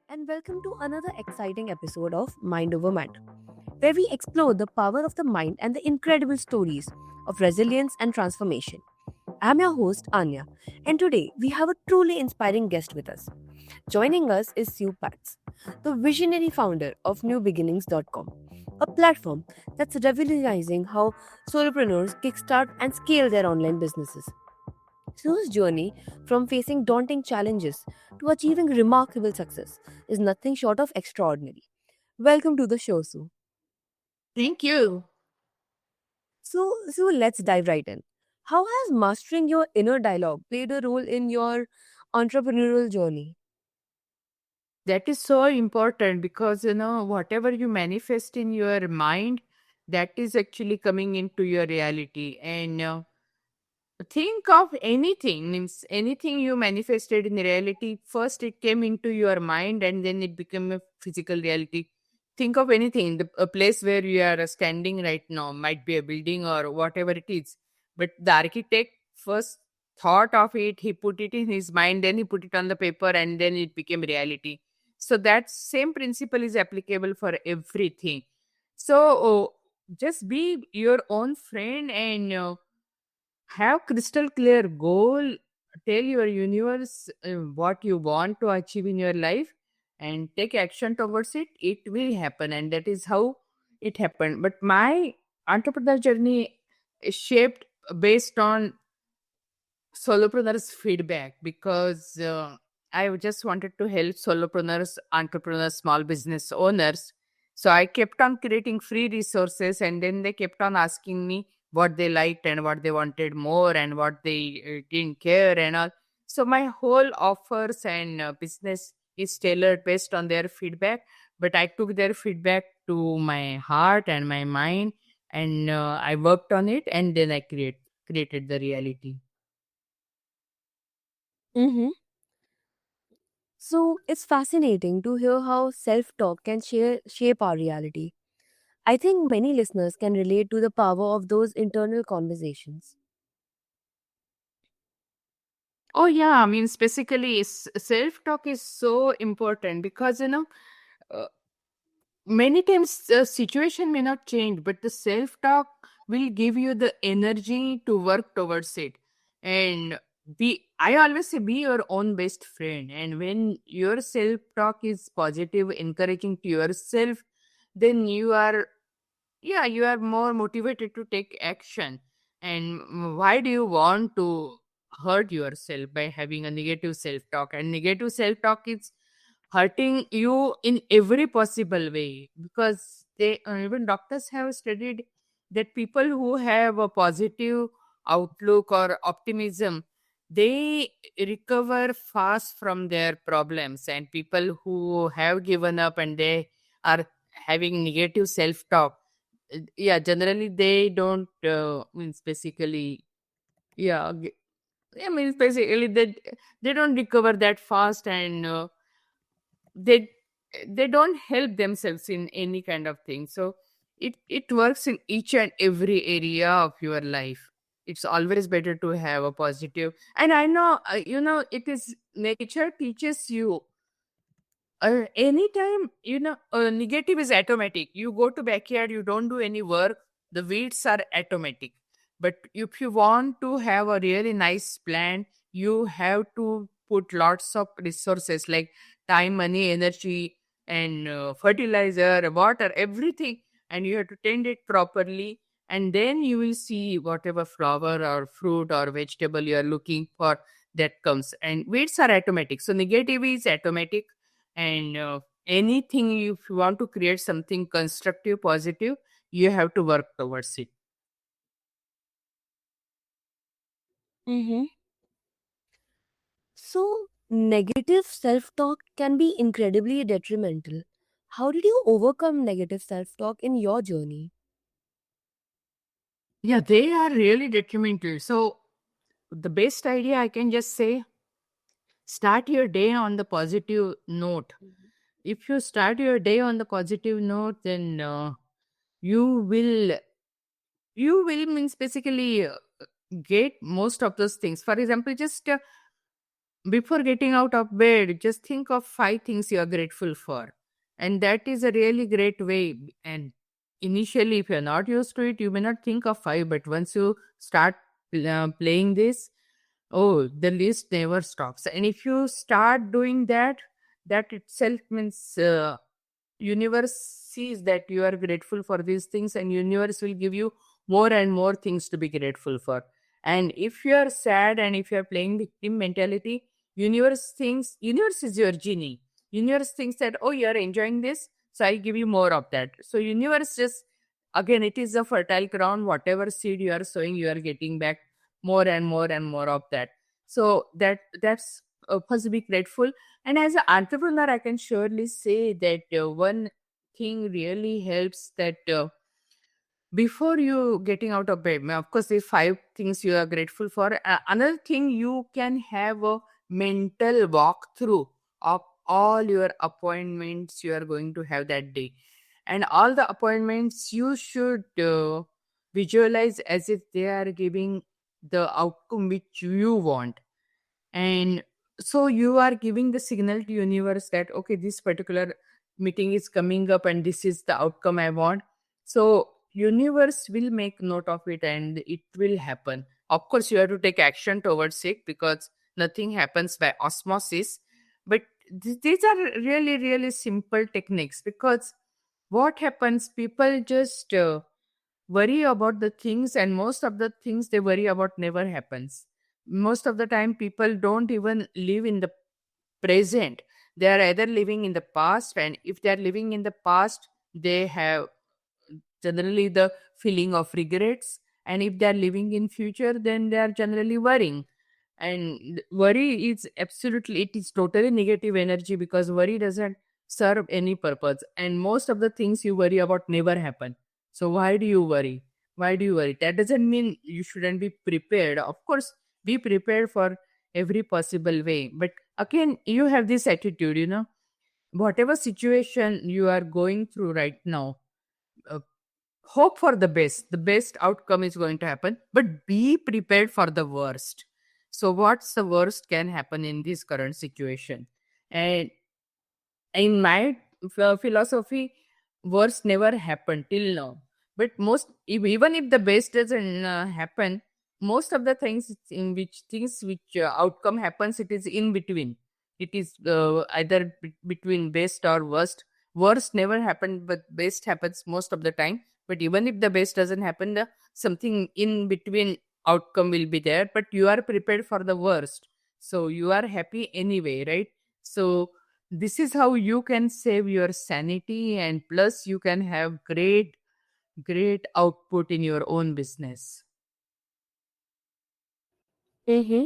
and welcome to another exciting episode of Mind Over Matter, where we explore the power of the mind and the incredible stories of resilience and transformation. I'm your host, Anya, and today we have a truly inspiring guest with us. Joining us is Sue Pats, the visionary founder of NewBeginnings.com, a platform that's revolutionizing how solopreneurs kickstart and scale their online businesses. Sue's journey from facing daunting challenges to achieving remarkable success is nothing short of extraordinary. Welcome to the show, Sue. Thank you. So let's dive right in. How has mastering your inner dialogue played a role in your entrepreneurial journey? That is so important because whatever you manifest in your mind, that is actually coming into your reality. And think of anything, means anything you manifested in reality. First, it came into your mind, and then it became a physical reality. Think of anything, a place where you are standing right now, might be a building or whatever it is. But the architect first thought of it, he put it in his mind, then he put it on the paper, and then it became reality. So that same principle is applicable for everything. So just be your own friend and have crystal clear goal. Tell your universe what you want to achieve in your life and take action towards it. It will happen, and that is how it happened. But my entrepreneur journey is shaped based on solopreneurs feedback because I just wanted to help solopreneurs, entrepreneurs, small business owners. So I kept on creating free resources, and then they kept on asking me what they liked and what they wanted more and what they didn't care and all. So my whole offers and business is tailored based on their feedback. But I took their feedback to my heart and my mind, and I worked on it, and then I created the reality. Mm-hmm. So it's fascinating to hear how self talk can shape our reality. I think many listeners can relate to the power of those internal conversations. Oh yeah, I mean, basically, self-talk is so important because uh, many times the situation may not change, but the self-talk will give you the energy to work towards it. And I always say, be your own best friend. And when your self-talk is positive, encouraging to yourself, then you are more motivated to take action. And why do you want to hurt yourself by having a negative self talk? And negative self talk is hurting you in every possible way because they even doctors have studied that people who have a positive outlook or optimism, they recover fast from their problems, and people who have given up and they are having negative self talk, yeah, generally they don't means basically, yeah, yeah, means basically they don't recover that fast, and they they don't help themselves in any kind of thing. So it works in each and every area of your life. It's always better to have a positive, and I know it is nature teaches you anytime, negative is automatic. You go to backyard, you don't do any work, the weeds are automatic. But if you want to have a really nice plant, you have to put lots of resources like time, money, energy, and fertilizer, water, everything, and you have to tend it properly, and then you will see whatever flower or fruit or vegetable you are looking for, that comes. And weeds are automatic, so negative is automatic. And anything, if you want to create something constructive, positive, you have to work towards it. Mm-hmm. So, negative self talk can be incredibly detrimental. How did you overcome negative self talk in your journey? Yeah, they are really detrimental. So the best idea I can just say, start your day on the positive note. If you start your day on the positive note, then you will you will means basically get most of those things. For example, just before getting out of bed, just think of 5 things you are grateful for. And that is a really great way. And initially, if you're not used to it, you may not think of 5, but once you start playing this, oh, the list never stops. And if you start doing that, that itself means universe sees that you are grateful for these things, and universe will give you more and more things to be grateful for. And if you are sad and if you are playing victim mentality, universe is your genie. Universe thinks that, oh, you are enjoying this, so I give you more of that. So universe just, again, it is a fertile ground. Whatever seed you are sowing, you are getting back more and more and more of that. So that's first, be grateful. And as an entrepreneur, I can surely say that one thing really helps, that before you getting out of bed, of course, the 5 things you are grateful for. Another thing, you can have a mental walkthrough of all your appointments you are going to have that day. And all the appointments you should visualize as if they are giving the outcome which you want. And so you are giving the signal to universe that, okay, this particular meeting is coming up and this is the outcome I want. So universe will make note of it and it will happen. Of course, you have to take action towards it, because nothing happens by osmosis. But these are really, really simple techniques, because what happens, people just worry about the things, and most of the things they worry about never happens. Most of the time, people don't even live in the present. They are either living in the past, and if they are living in the past, they have generally the feeling of regrets. And if they are living in future, then they are generally worrying. And worry is absolutely, it is totally negative energy, because worry doesn't serve any purpose, and most of the things you worry about never happen. So why do you worry? Why do you worry? That doesn't mean you shouldn't be prepared. Of course, be prepared for every possible way. But again, you have this attitude, whatever situation you are going through right now, uh, hope for the best. The best outcome is going to happen, but be prepared for the worst. So what's the worst can happen in this current situation? And in my philosophy, worst never happened till now. But even if the best doesn't happen, most of the things which outcome happens, it is in between. It is either between best or worst. Worst never happened, but best happens most of the time. But even if the best doesn't happen, something in between outcome will be there, but you are prepared for the worst, so you are happy anyway, right? So this is how you can save your sanity, and plus you can have great output in your own business. Mm-hmm.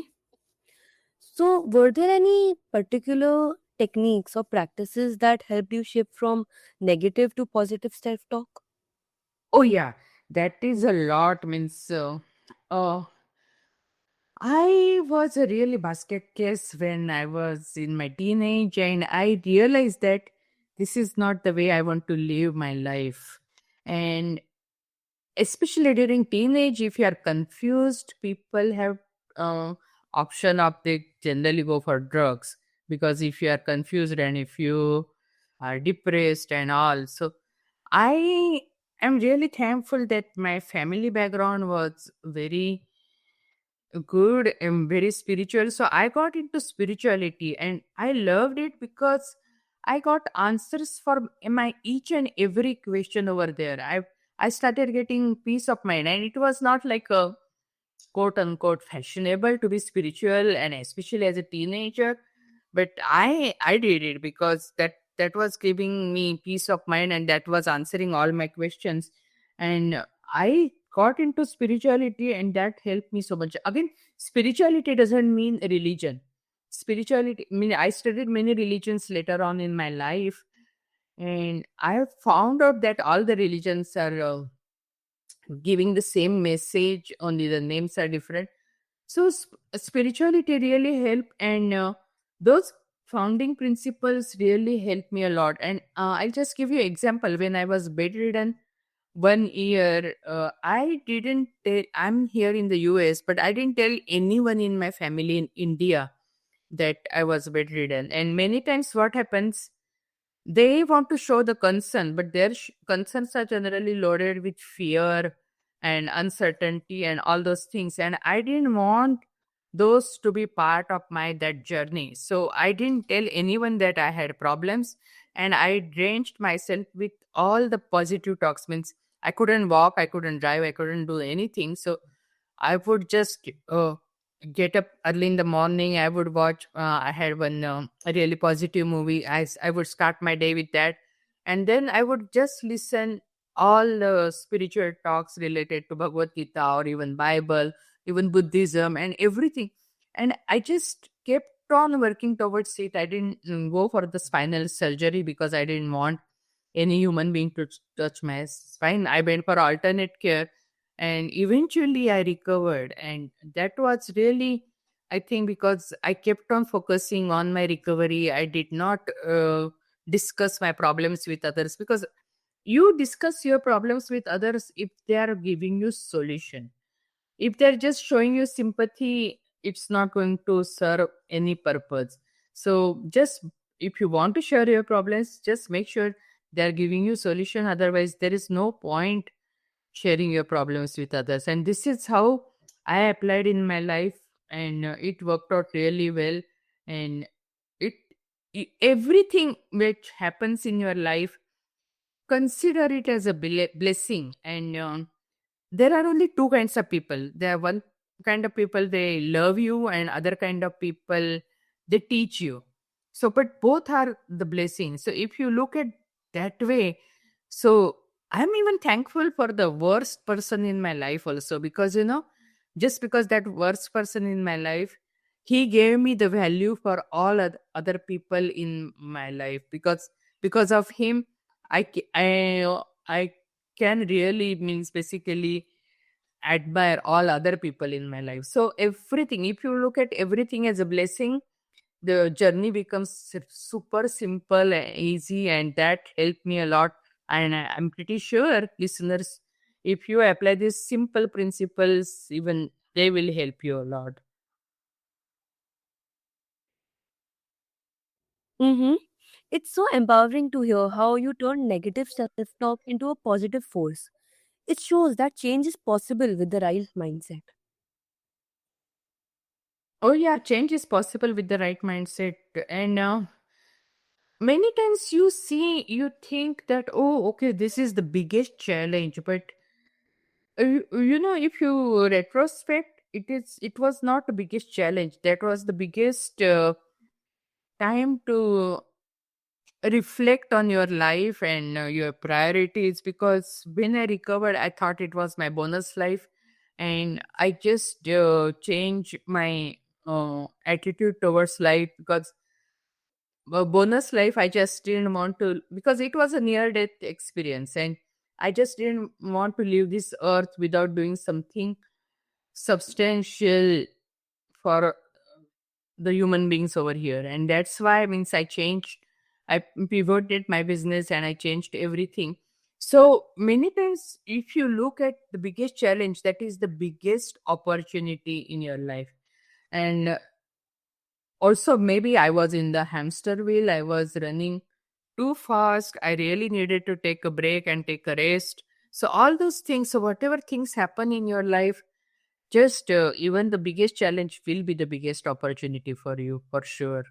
So, were there any particular techniques or practices that helped you shift from negative to positive self talk? Oh yeah, that is a lot. Means uh I was a really basket case when I was in my teenage, and I realized that this is not the way I want to live my life. And especially during teenage, if you are confused, people have uh, option of, they generally go for drugs, because if you are confused and if you are depressed and all. So I am really thankful that my family background was very good and very spiritual. So I got into spirituality and I loved it, because I got answers for my each and every question over there. I started getting peace of mind, and it was not like a quote unquote fashionable to be spiritual, and especially as a teenager. But I did it because that was giving me peace of mind, and that was answering all my questions. And I got into spirituality, and that helped me so much. Again, spirituality doesn't mean religion. Spirituality, I mean, I studied many religions later on in my life, and I have found out that all the religions are giving the same message, only the names are different. So spirituality really helped, and those founding principles really helped me a lot. And I'll just give you example. When I was bedridden 1 year, I didn't tell. I'm here in the US, but I didn't tell anyone in my family in India. that I was bedridden. And many times, what happens, they want to show the concern, but their concerns are generally loaded with fear and uncertainty and all those things. And I didn't want those to be part of my that journey. So I didn't tell anyone that I had problems, and I drenched myself with all the positive talks. Means I couldn't walk, I couldn't drive, I couldn't do anything. So I would just get up early in the morning. I would watch. I had one a really positive movie. I would start my day with that, and then I would just listen all the spiritual talks related to Bhagavad Gita or even Bible, even Buddhism and everything. And I just kept on working towards it. I didn't go for the spinal surgery because I didn't want any human being to touch my spine. I went for alternate care, and eventually I recovered. And that was really, I think, because I kept on focusing on my recovery. I did not discuss my problems with others, because you discuss your problems with others if they are giving you solution. If they're just showing you sympathy, it's not going to serve any purpose. So just, if you want to share your problems, just make sure they're giving you solution. Otherwise, there is no point sharing your problems with others. And this is how I applied in my life, and it worked out really well. And it, everything which happens in your life, consider it as a blessing. And there are only two kinds of people. There are one kind of people, they love you, and other kind of people, they teach you. So but both are the blessing. So if you look at that way, so I'm even thankful for the worst person in my life also, because just because that worst person in my life, he gave me the value for all other people in my life. Because of him, I can really, means basically, admire all other people in my life. So everything, if you look at everything as a blessing, the journey becomes super simple and easy, and that helped me a lot. And I'm pretty sure listeners, if you apply these simple principles, even they will help you a lot. Mm-hmm. It's so empowering to hear how you turn negative self talk into a positive force. It shows that change is possible with the right mindset. Oh yeah, change is possible with the right mindset. And many times you think that, oh, okay, this is the biggest challenge, but if you retrospect, it was not the biggest challenge. That was the biggest time to reflect on your life and your priorities. Because when I recovered, I thought it was my bonus life, and I just changed my attitude towards life. Because bonus life, I just didn't want to, because it was a near death experience, and I just didn't want to leave this earth without doing something substantial for the human beings over here. And that's why, means, I pivoted my business and I changed everything. So many times, if you look at the biggest challenge, that is the biggest opportunity in your life. And also, maybe I was in the hamster wheel, I was running too fast. I really needed to take a break and take a rest. So all those things, so whatever things happen in your life, just even the biggest challenge will be the biggest opportunity for you, for sure.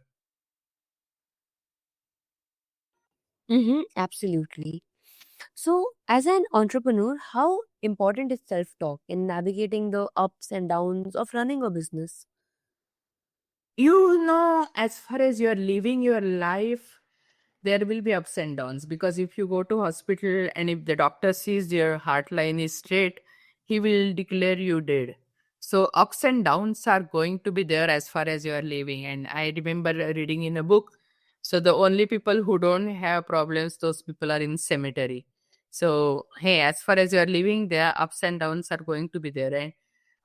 Mm-hmm. Absolutely. So, as an entrepreneur, how important is self talk in navigating the ups and downs of running a business? As far as you're living your life, there will be ups and downs. Because if you go to hospital and if the doctor sees your heart line is straight, he will declare you dead. So ups and downs are going to be there as far as you are living. And I remember reading in a book, so the only people who don't have problems, those people are in cemetery. So hey, as far as you are living, there ups and downs are going to be there. And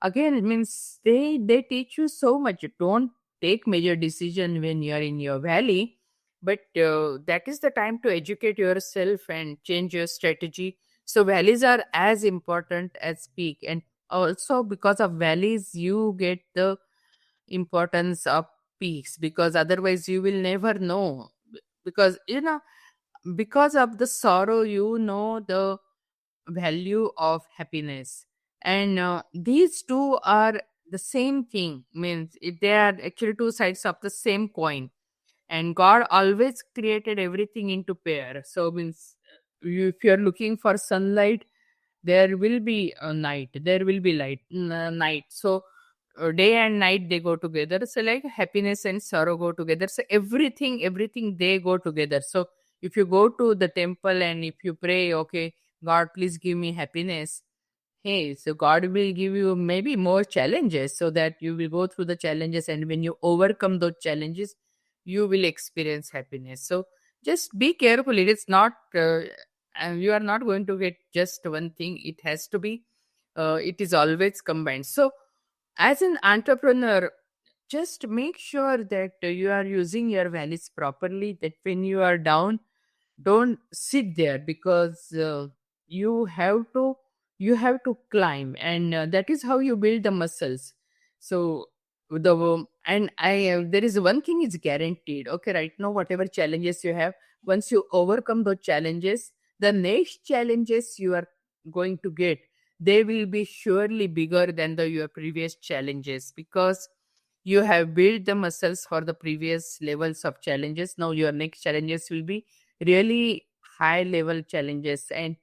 again, it means they teach you so much. Don't take major decision when you are in your valley, but that is the time to educate yourself and change your strategy. So valleys are as important as peak. And also, because of valleys, you get the importance of peace, because otherwise you will never know. Because because of the sorrow, you know the value of happiness. And these two are the same thing, means they are actually two sides of the same coin. And God always created everything into pair. So means if you're looking for sunlight, there will be a night, there will be night. So day and night, they go together. So like happiness and sorrow go together. So everything they go together. So if you go to the temple and if you pray, okay, God, please give me happiness. Hey, so God will give you maybe more challenges so that you will go through the challenges, and when you overcome those challenges, you will experience happiness. So just be careful. It is not, and you are not going to get just one thing. It has to be, it is always combined. So as an entrepreneur, just make sure that you are using your values properly, that when you are down, don't sit there, because you have to you have to climb, and that is how you build the muscles. So and I there is one thing is guaranteed. Okay, right now whatever challenges you have, once you overcome those challenges, the next challenges you are going to get, they will be surely bigger than your previous challenges, because you have built the muscles for the previous levels of challenges. Now your next challenges will be really high level challenges, and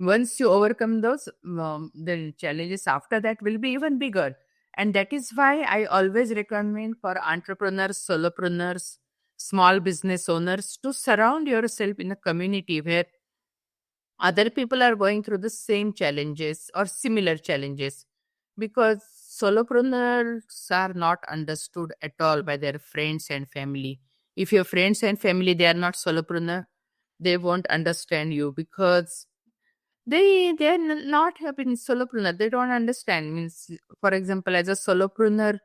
once you overcome those, the challenges after that will be even bigger. And that is why I always recommend for entrepreneurs, solopreneurs, small business owners, to surround yourself in a community where other people are going through the same challenges or similar challenges, because solopreneurs are not understood at all by their friends and family. If your friends and family, they are not solopreneur, they won't understand you, because they're not have been solopreneur, they don't understand. Means, for example, as a solopreneur,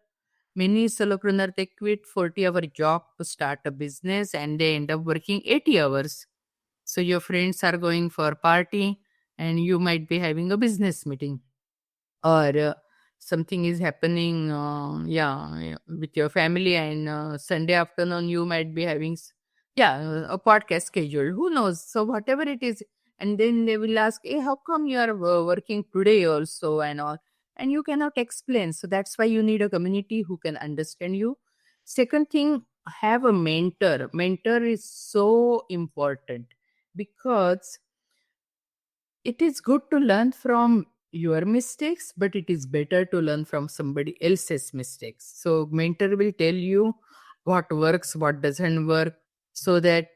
many solopreneur, they quit 40-hour job to start a business, and they end up working 80 hours. So your friends are going for party, and you might be having a business meeting, or something is happening, yeah, with your family, and Sunday afternoon you might be having a podcast schedule, who knows. So whatever it is, and then they will ask, hey, how come you are working today also, and all, and you cannot explain. So that's why you need a community who can understand you. Second thing, have a mentor is so important, because it is good to learn from your mistakes, but it is better to learn from somebody else's mistakes. So mentor will tell you what works, what doesn't work, so that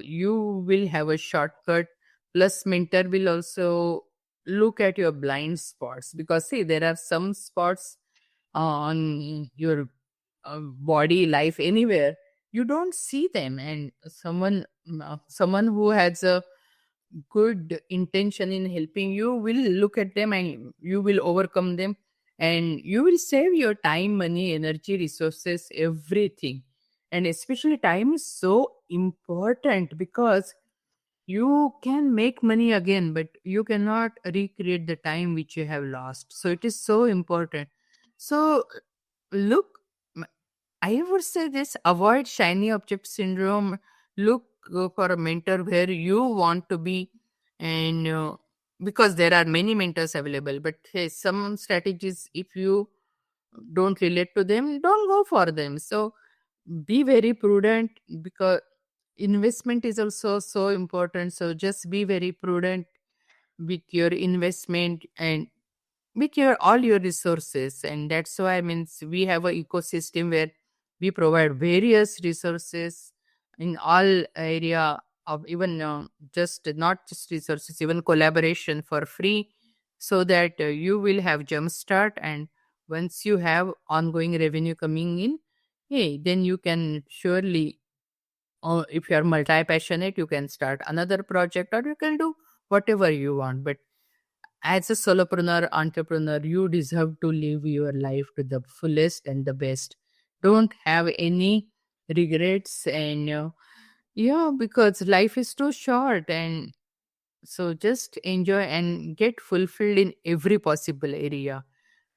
you will have a shortcut. Plus mentor will also look at your blind spots, because see, there are some spots on your body, life, anywhere, you don't see them. And someone who has a good intention in helping you will look at them, and you will overcome them, and you will save your time, money, energy, resources, everything. And especially time is so important, because you can make money again, but you cannot recreate the time which you have lost. So it is so important. So look, I would say this: avoid shiny object syndrome. Look for a mentor where you want to be, and because there are many mentors available. But hey, some strategies, if you don't relate to them, don't go for them. So be very prudent, because investment is also so important. So just be very prudent with your investment, and with your all your resources. And that's why, means, we have a ecosystem where we provide various resources in all area of, even just not just resources, even collaboration for free, so that you will have jump start. And once you have ongoing revenue coming in, hey, then you can surely, if you are multi passionate, you can start another project, or you can do whatever you want. But as a solopreneur, entrepreneur, you deserve to live your life to the fullest and the best. Don't have any regrets, and yeah, because life is too short, and so just enjoy and get fulfilled in every possible area.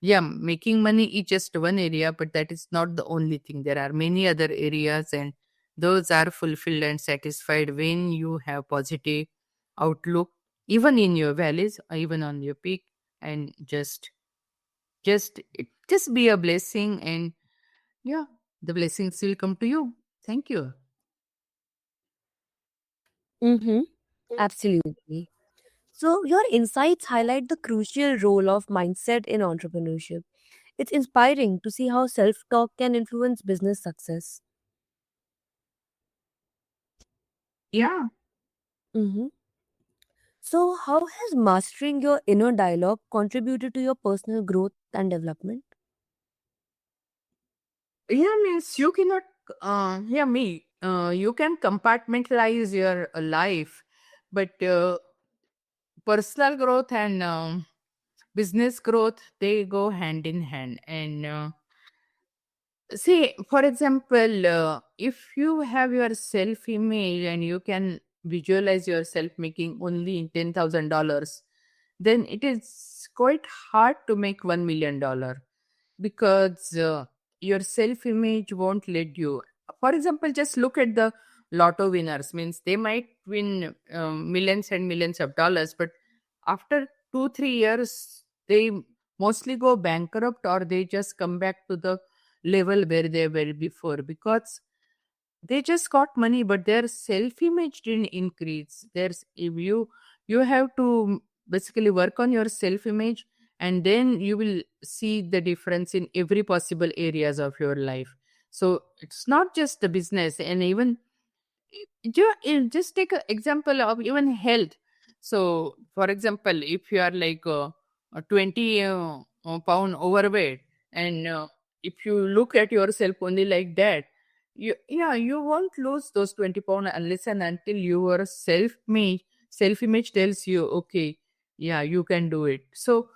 Yeah, making money is just one area, but that is not the only thing. There are many other areas, and those are fulfilled and satisfied when you have positive outlook, even in your valleys, even on your peak, and just be a blessing, and yeah, the blessings will come to you. Thank you. Mm-hmm. Absolutely. So, your insights highlight the crucial role of mindset in entrepreneurship. It's inspiring to see how self talk can influence business success. Yeah. Mm-hmm. So, how has mastering your inner dialogue contributed to your personal growth and development? Yeah, means you cannot, you can compartmentalize your life, but personal growth and business growth, they go hand in hand. And see, for example, if you have your self image and you can visualize yourself making only $10,000, then it is quite hard to make $1 million, because your self image won't let you. For example, just look at the lotto winners. Means they might win millions and millions of dollars, but after 2 3 years, they mostly go bankrupt, or they just come back to the level where they were before, because they just got money, but their self image didn't increase. There's if you have to basically work on your self image, and then you will see the difference in every possible areas of your life. So it's not just the business, and even just take an example of even health. So for example, if you are like a 20 pound overweight, and if you look at yourself only like that, you won't lose those 20 pound unless and until your self image tells you, okay, yeah, you can do it. So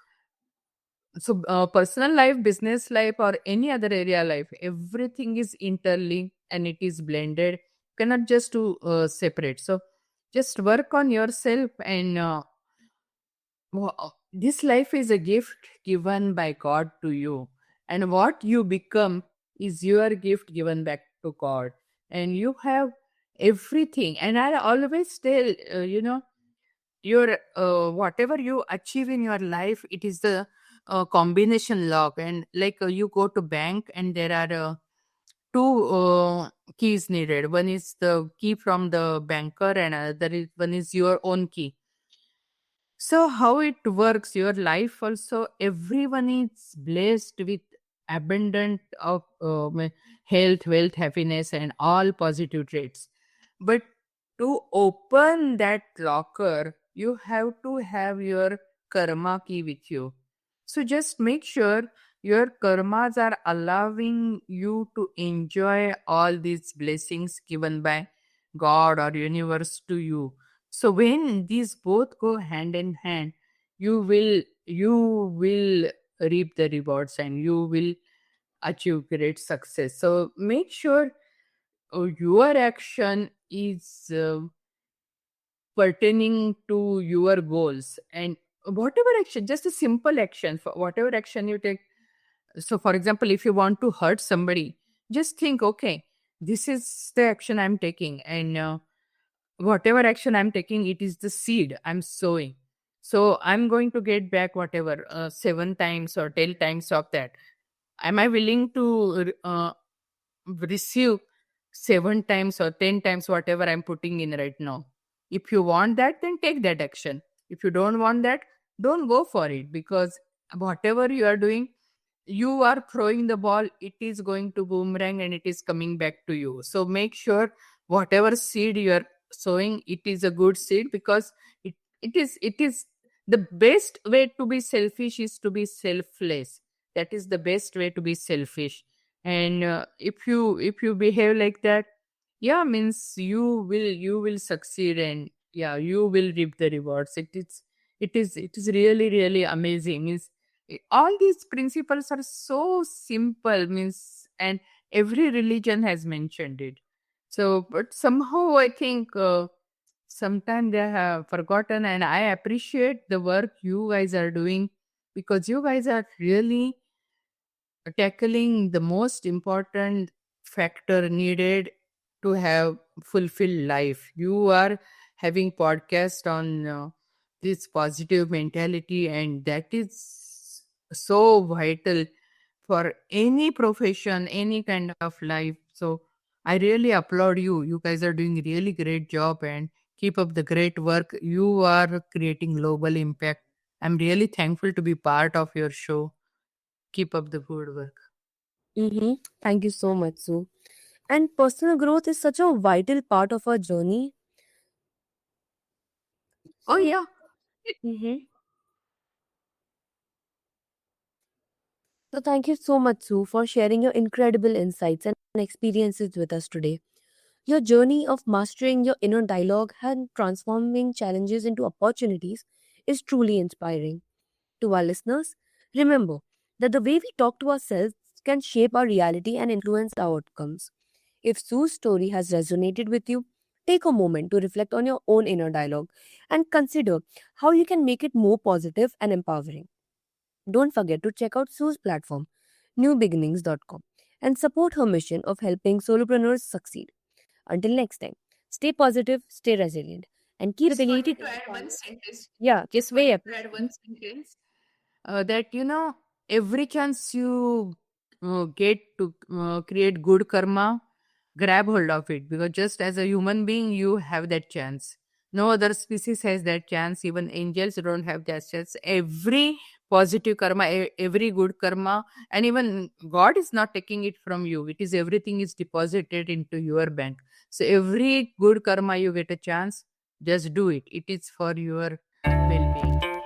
personal life, business life, or any other area life, everything is interlinked and it is blended. You cannot just do separate. So just work on yourself, and this life is a gift given by God to you, and what you become is your gift given back to God, and you have everything. And I always tell, your whatever you achieve in your life, it is the combination log. And like you go to bank, and there are two keys needed. One is the key from the banker, and one is your own key. So how it works, your life also, everyone is blessed with abundant of health, wealth, happiness, and all positive traits. But to open that locker, you have to have your karma key with you. So just make sure your karmas are allowing you to enjoy all these blessings given by God or universe to you. So when these both go hand in hand, you will reap the rewards, and you will achieve great success. So make sure your action is pertaining to your goals, and whatever action, just a simple action, for whatever action you take. So for example, if you want to hurt somebody, just think, okay, this is the action I'm taking, and whatever action I'm taking, it is the seed I'm sowing. So I'm going to get back whatever 7 times or 10 times of that. Am I willing to receive 7 times or 10 times whatever I'm putting in right now? If you want that, then take that action. If you don't want that, don't go for it, because whatever you are doing, you are throwing the ball, it is going to boomerang and it is coming back to you. So make sure whatever seed you are sowing, it is a good seed, because it is the best way to be selfish is to be selfless. That is the best way to be selfish. And if you behave like that, yeah, means you will succeed, and yeah, you will reap the rewards. It is really really amazing. Means all these principles are so simple, means, and every religion has mentioned it. So but somehow I think sometimes they have forgotten, and I appreciate the work you guys are doing, because you guys are really tackling the most important factor needed to have fulfilled life. You are having podcast on this positive mentality, and that is so vital for any profession, any kind of life. So I really applaud you. You guys are doing really great job, and keep up the great work. You are creating global impact. I'm really thankful to be part of your show. Keep up the good work. Mm-hmm. Thank you so much, Sue. And personal growth is such a vital part of our journey. Oh yeah. Mm-hmm. So, thank you so much, Sue, for sharing your incredible insights and experiences with us today. Your journey of mastering your inner dialogue and transforming challenges into opportunities is truly inspiring. To our listeners, remember that the way we talk to ourselves can shape our reality and influence our outcomes. If Sue's story has resonated with you, take a moment to reflect on your own inner dialogue and consider how you can make it more positive and empowering. Don't forget to check out Sue's platform, newbeginnings.com, and support her mission of helping solopreneurs succeed. Until next time, stay positive, stay resilient, and keep Just believing. wanted to add one sentence. Yeah, just Just way wanted up. to add one sentence. That every chance you get to create good karma, grab hold of it, because just as a human being you have that chance. No other species has that chance. Even angels don't have that chance. Every positive karma, every good karma, and even God is not taking it from you. It is everything is deposited into your bank. So every good karma you get a chance, just do it. It is for your well-being.